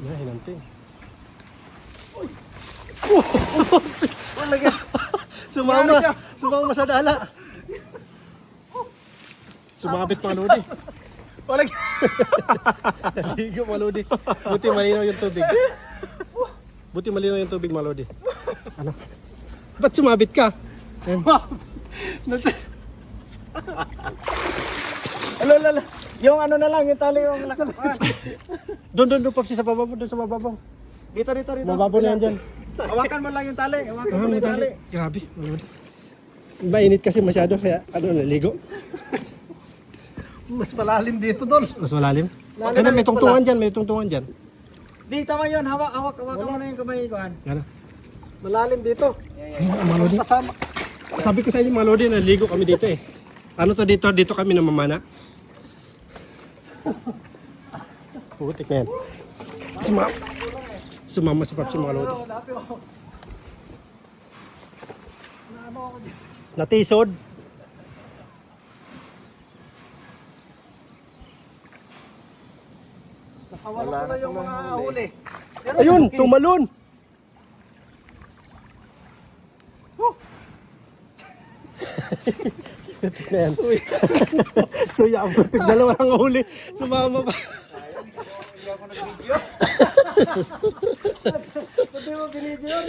Yan, hinanting. Wala ka. Sumama. Sumama sa dala. Sumabit mga lodi. Wala ka. Naligo mga lodi. Buti malinaw yung tubig. Buti malinaw yung tubig mga lodi. Ano? Ba't sumabit ka? Lala. Yung ano na lang, yung tali yung lakad. Doon, Popsi, sa babaw. Doon sa babaw. Dito. Mababaw na yan dyan. Hawakan mo lang yung tali. Hawakan mo Ah, lang yung tali. Grabe, mga lodi. Mainit kasi masyado, kaya naligo. Mas malalim dito, Dol. Mas malalim. Lalim Ano, na may dito tungtungan dyan, may tungtungan dyan. Di, tama yun. Hawakan mo na yung kamay ko. Ano? Malalim dito. Ayun, mga lodi. Kasama. Sabi ko sa inyo mga lodi, naligo kami dito eh. Ano to dito? Dito kami namamana. Putik na yan. Sumama si Popsi mga lodi. Natisod. Nakawala ko na yung mga huli. Ayun, tumalon. Putik na yan. Suya ang putik. Dalawa lang huli. Sumama pa. Hindi mo binidyo yun.